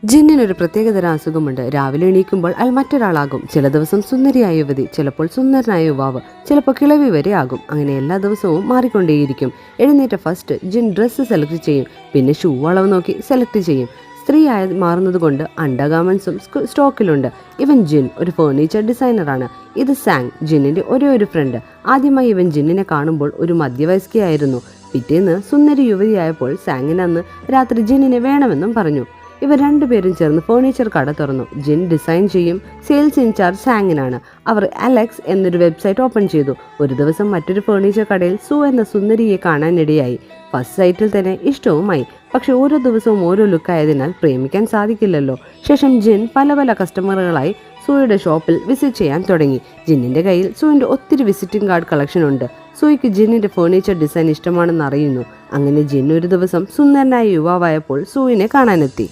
ജിന്നിനൊരു പ്രത്യേകതരം അസുഖമുണ്ട്. രാവിലെ എണീക്കുമ്പോൾ അയാൾ മറ്റൊരാളാകും. ചില ദിവസം സുന്ദരിയായ യുവതി, ചിലപ്പോൾ സുന്ദരനായ യുവാവ്, ചിലപ്പോൾ കിളവി വരെ ആകും. അങ്ങനെ എല്ലാ ദിവസവും മാറിക്കൊണ്ടേയിരിക്കും. എഴുന്നേറ്റ ഫസ്റ്റ് ജിൻ ഡ്രസ്സ് സെലക്ട് ചെയ്യും, പിന്നെ ഷൂ അളവ് നോക്കി സെലക്ട് ചെയ്യും. സ്ത്രീയായി മാറുന്നത് കൊണ്ട് അണ്ടർഗാർമെന്റ്സും സ്റ്റോക്കിലുണ്ട്. ഇവൻ ജിൻ ഒരു ഫേർണിച്ചർ ഡിസൈനറാണ്. ഇത് സാങ്, ജിന്നിന്റെ ഒരു ഫ്രണ്ട്. ആദ്യമായി ഇവൻ ജിന്നിനെ കാണുമ്പോൾ ഒരു മധ്യവയസ്കയായിരുന്നു. പിറ്റേന്ന് സുന്ദരി യുവതിയായപ്പോൾ സാങ്ങിന് അന്ന് രാത്രി ജിന്നിനെ വേണമെന്നും പറഞ്ഞു. ഇവർ രണ്ടുപേരും ചേർന്ന് ഫേർണിച്ചർ കട തുറന്നു. ജിൻ ഡിസൈൻ ചെയ്യും, സെയിൽസ് ഇൻചാർജ് സാങ്ങിനാണ്. അവർ അലക്സ് എന്നൊരു വെബ്സൈറ്റ് ഓപ്പൺ ചെയ്തു. ഒരു ദിവസം മറ്റൊരു ഫേർണിച്ചർ കടയിൽ സു എന്ന സുന്ദരിയെ കാണാനിടയായി. ഫസ്റ്റ് സൈറ്റിൽ തന്നെ ഇഷ്ടവുമായി. പക്ഷെ ഓരോ ദിവസവും ഓരോ ലുക്കായതിനാൽ പ്രേമിക്കാൻ സാധിക്കില്ലല്ലോ. ശേഷം ജിൻ പല കസ്റ്റമറുകളായി സൂയുടെ ഷോപ്പിൽ വിസിറ്റ് ചെയ്യാൻ തുടങ്ങി. ജിന്നിന്റെ കയ്യിൽ സൂവിന്റെ ഒത്തിരി വിസിറ്റിംഗ് കാർഡ് കളക്ഷൻ ഉണ്ട്. സൂയ്ക്ക് ജിന്നിന്റെ ഫേർണിച്ചർ ഡിസൈൻ ഇഷ്ടമാണെന്ന് അറിയുന്നു. അങ്ങനെ ജിൻ ഒരു ദിവസം സുന്ദരനായ യുവാവായപ്പോൾ സൂവിനെ കാണാനെത്തി.